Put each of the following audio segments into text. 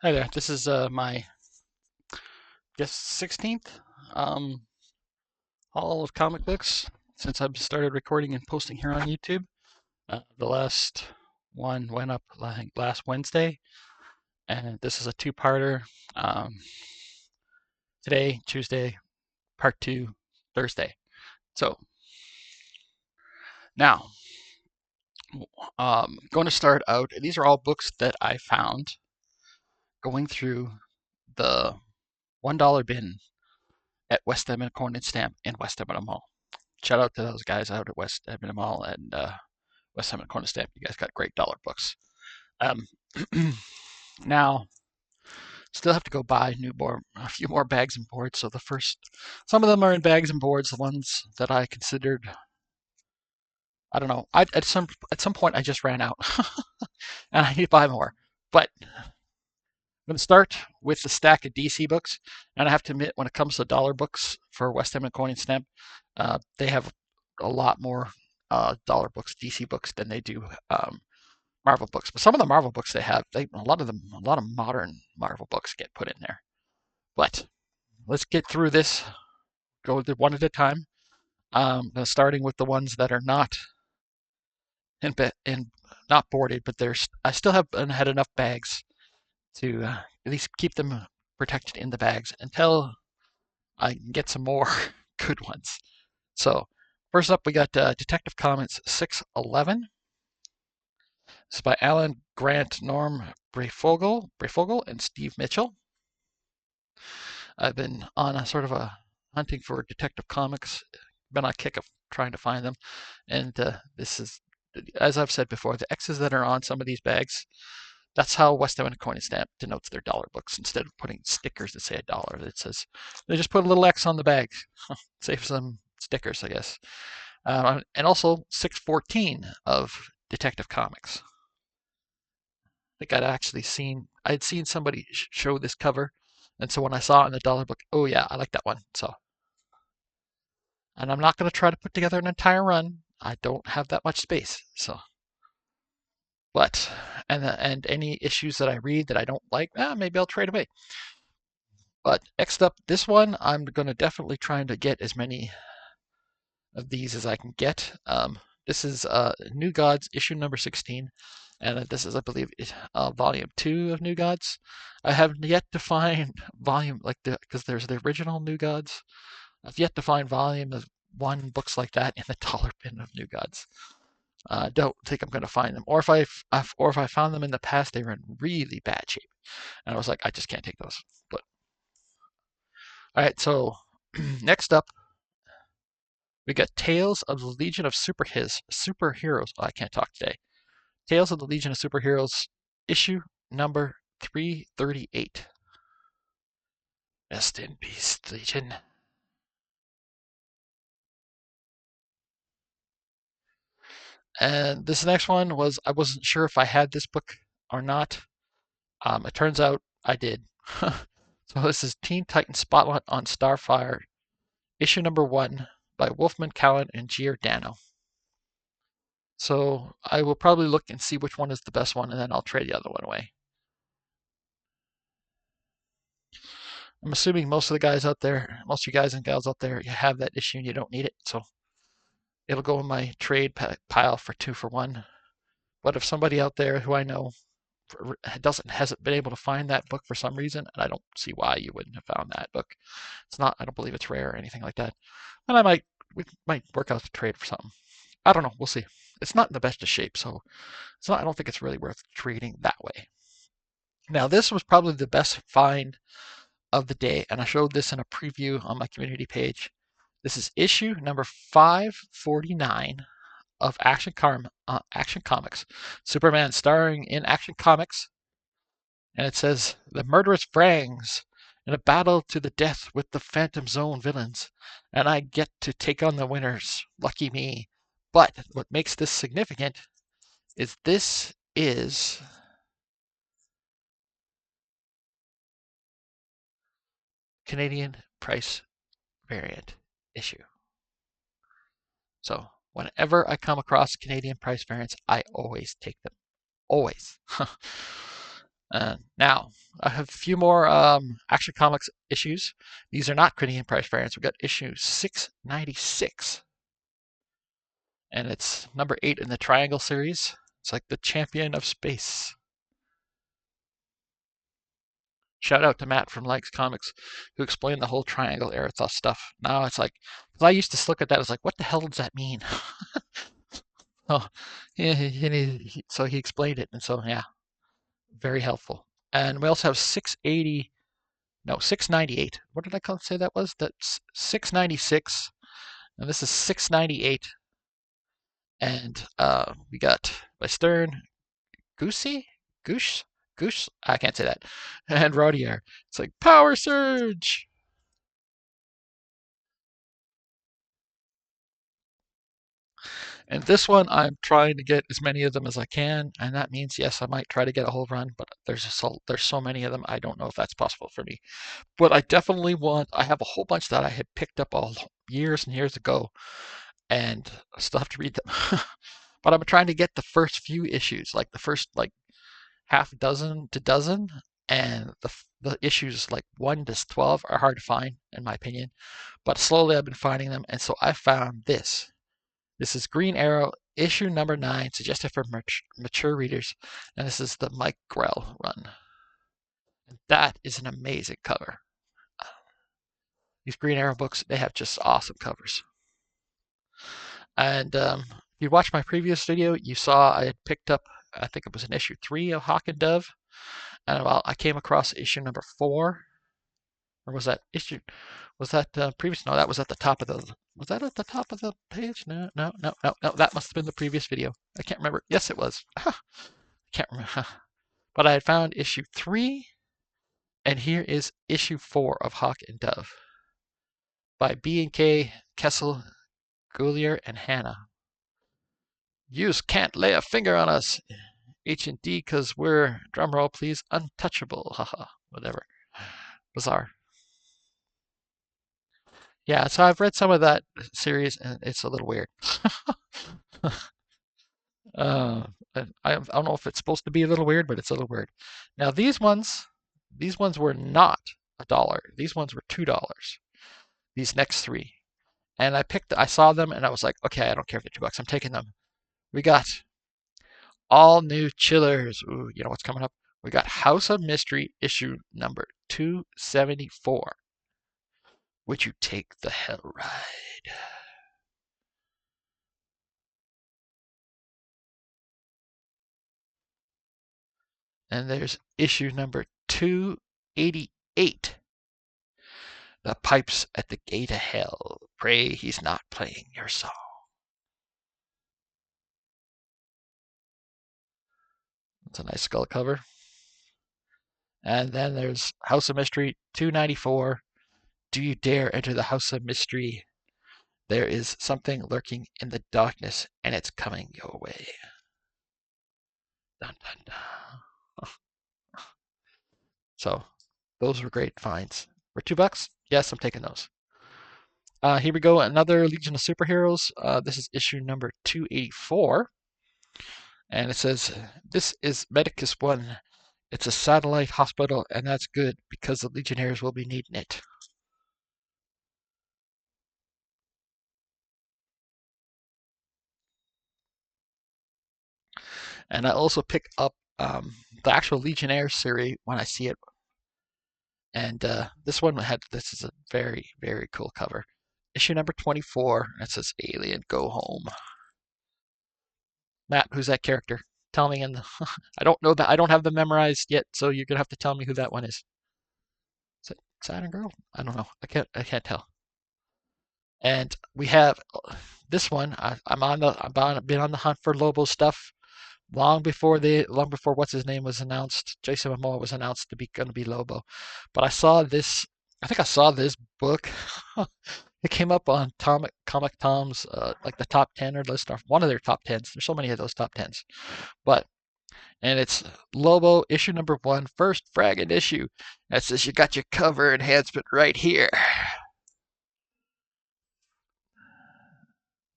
Hi there. This is my guess 16th um, haul of comic books since I've started recording and posting here on YouTube. The last one went up, I think, last Wednesday, and this is a two-parter. Um, Today, Tuesday, part two, Thursday. So now, going to start out. These are all books that I found going through the $1 bin at West Edmonton Coin and Stamp in West Edmonton Mall. Shout out to those guys out at West Edmonton Mall and West Edmonton Coin and Stamp. You guys got great dollar books. Um, Now, still have to go buy a few more bags and boards. So some of them are in bags and boards. The ones that I considered, I don't know. At some point I just ran out, and I need to buy more. But I'm going to start with the stack of DC books, and I have to admit, when it comes to dollar books for West Edmonton Coin and Stamp, they have a lot more dollar books, DC books, than they do Marvel books. But some of the Marvel books a lot of modern Marvel books get put in there. But let's get through this. Go one at a time. Starting with the ones that are not in not boarded, but I still haven't had enough bags to at least keep them protected in the bags until I can get some more good ones. So first up, we got Detective Comics 611. It's by Alan Grant, Norm Breyfogle, and Steve Mitchell. I've been on a sort of a hunting for Detective Comics, been on a kick of trying to find them, and this is, as I've said before, the X's that are on some of these bags. That's how West Edmonton Coin and Stamp denotes their dollar books. Instead of putting stickers that say a dollar, it says they just put a little X on the bag. Save some stickers, I guess. And also 614 of Detective Comics. I think I'd seen somebody show this cover, and so when I saw it in the dollar book, oh yeah, I like that one. So, and I'm not going to try to put together an entire run. I don't have that much space. So, but and any issues that I read that I don't like, maybe I'll trade away. But next up, this one, I'm going to definitely try to get as many of these as I can get. This is New Gods issue number 16, and this is, I believe, volume 2 of New Gods. I have yet to find because there's the original New Gods. I've yet to find volume of 1 books like that in the dollar bin of New Gods. I don't think I'm going to find them, or if I found them in the past, they were in really bad shape, and I was like, I just can't take those. But all right, so next up, we got Tales of the Legion of Superheroes. Oh, I can't talk today. Tales of the Legion of Superheroes, issue number 338. Rest in peace, Legion. And this next one I wasn't sure if I had this book or not. It turns out I did. So this is Teen Titans Spotlight on Starfire, issue number 1 by Wolfman Callan and Giordano. So I will probably look and see which one is the best one, and then I'll trade the other one away. I'm assuming most of you guys and gals out there, you have that issue and you don't need it, so it'll go in my trade pile for 2 for 1. But if somebody out there who I know hasn't been able to find that book for some reason, and I don't see why you wouldn't have found that book. I don't believe it's rare or anything like that. And we might work out the trade for something. I don't know. We'll see. It's not in the best of shape, so I don't think it's really worth trading that way. Now, this was probably the best find of the day, and I showed this in a preview on my community page. This is issue number 549 of Action Comics, Superman starring in Action Comics, and it says the murderous Frangs in a battle to the death with the Phantom Zone villains, and I get to take on the winners. Lucky me. But what makes this significant is this is Canadian price variant issue. So whenever I come across Canadian price variants, I always take them. Always. Now, I have a few more Action Comics issues. These are not Critical Price variants. We've got issue 696, and it's number 8 in the Triangle series. It's like the champion of space. Shout out to Matt from Likes Comics, who explained the whole Triangle era stuff. Now it's like, 'cause I used to look at that as like, what the hell does that mean? Oh, so he explained it, and so yeah, very helpful. And we also have 680, no, 698. What did I say that was? That's 696, and this is 698. And we got by Stern, Goosey, Goose. I can't say that. And Rodier. It's like Power Surge. And this one, I'm trying to get as many of them as I can, and that means yes, I might try to get a whole run, but there's so many of them, I don't know if that's possible for me. But I definitely want. I have a whole bunch that I had picked up all years and years ago, and I still have to read them. But I'm trying to get the first few issues, like the first like half dozen to dozen, and the issues like 1 to 12 are hard to find, in my opinion. But slowly I've been finding them, and so I found this. This is Green Arrow, issue number 9, suggested for mature readers, and this is the Mike Grell run. And that is an amazing cover. These Green Arrow books, they have just awesome covers. And if you watched my previous video, you saw I had picked up, I think it was in issue 3 of Hawk and Dove, and I came across issue number 4, or was that issue? Was that previous? No, that was at the top of the. Was that at the top of the page? No, no, no, no, no. That must have been the previous video. I can't remember. Yes, it was. I can't remember. But I had found issue 3, and here is issue 4 of Hawk and Dove by B&K, Kessel, Goulier, and Hannah. Yous can't lay a finger on us, H&D, because we're, drumroll please, untouchable. Haha, whatever. Bizarre. Yeah, so I've read some of that series, and it's a little weird. uh, I don't know if it's supposed to be a little weird, but it's a little weird. Now these ones were not $1. These ones were $2. These next 3, and I saw them, and I was like, okay, I don't care if they're $2. I'm taking them. We got all new chillers. Ooh, you know what's coming up? We got House of Mystery issue number 274. Would you take the hell ride? And there's issue number 288. The pipes at the gate of hell. Pray he's not playing your song. It's a nice skull cover. And then there's House of Mystery 294. Do you dare enter the House of Mystery? There is something lurking in the darkness, and it's coming your way. Dun, dun, dun. So, those were great finds. For $2? Yes, I'm taking those. Here we go, another Legion of Superheroes. This is issue number 284. And it says, this is Medicus 1. It's a satellite hospital, and that's good because the Legionnaires will be needing it. And I also pick up the actual Legionnaire series when I see it. And this is a very, very cool cover. Issue number 24, and it says Alien Go Home. Matt, who's that character? Tell me I don't know that. I don't have them memorized yet, so you're going to have to tell me who that one is. Is it Saturn Girl? I don't know. I can't tell. And we have this one. I've been on the hunt for Lobo stuff long before what's his name was announced. Jason Momoa was announced to be going to be Lobo, but I saw this. I think I saw this book. It came up on Comic Tom's like the top 10 or list, or one of their top 10s. There's so many of those top 10s, and it's Lobo issue number 1, first fragging issue. And it says you got your cover enhancement right here.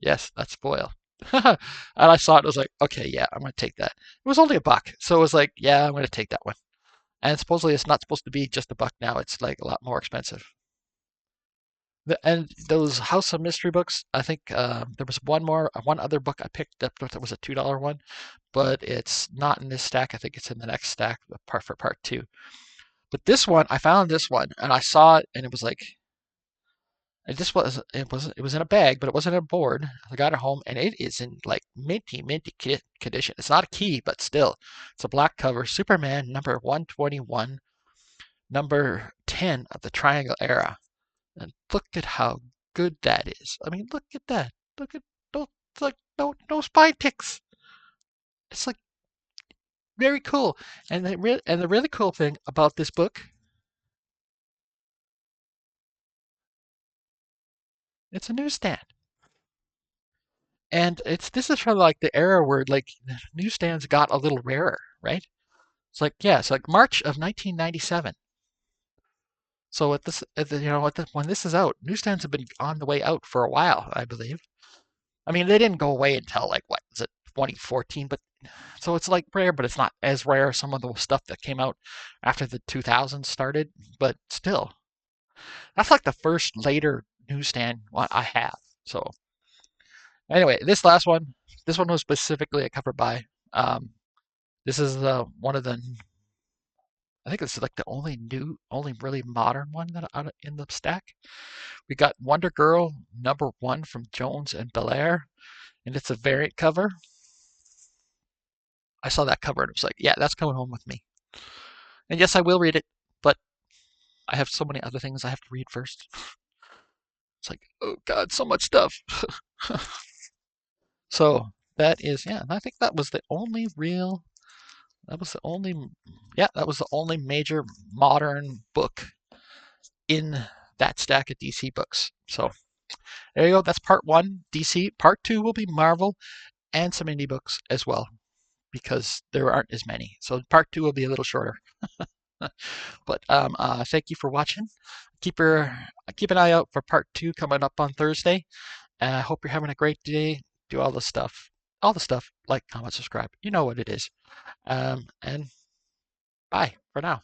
Yes, that's foil. And I saw it. I was like, okay, yeah, I'm gonna take that. It was only $1, so it was like, yeah, I'm gonna take that one. And supposedly it's not supposed to be just a buck now. It's like a lot more expensive. And those House of Mystery books, I think there was one other book I picked up that was a $2 one, but it's not in this stack. I think it's in the next stack, for part two. But this one, I found this one and I saw it, and it was like, it was in a bag, but it wasn't a board. I got it home, and it is in like minty condition. It's not a key, but still, it's a black cover. Superman number 121, number 10 of the Triangle Era. And look at how good that is. I mean, look at that. Look at those, like no spine ticks. It's like very cool. And the really cool thing about this book, it's a newsstand. And this is from like the era where like newsstands got a little rarer, right? It's like March of 1997. So when this is out, newsstands have been on the way out for a while, I believe. I mean, they didn't go away until like what was it, 2014? But so it's like rare, but it's not as rare as some of the stuff that came out after the 2000s started. But still, that's like the first later newsstand one I have. So anyway, this one was specifically a cover by. Um, this is one of the. I think it's like the only really modern one that in the stack. We got Wonder Girl number 1 from Jones and Belair, and it's a variant cover. I saw that cover and it was like, yeah, that's coming home with me. And yes, I will read it, but I have so many other things I have to read first. It's like, oh God, so much stuff. So that is, yeah, and I think that was the only, yeah, that was the only major modern book in that stack of DC books. So there you go. That's part one, DC. Part two will be Marvel and some indie books as well, because there aren't as many. So part two will be a little shorter. But thank you for watching. Keep your keep an eye out for part two coming up on Thursday. I hope you're having a great day. Do all the stuff. All the stuff. Like, comment, subscribe. You know what it is. And bye for now.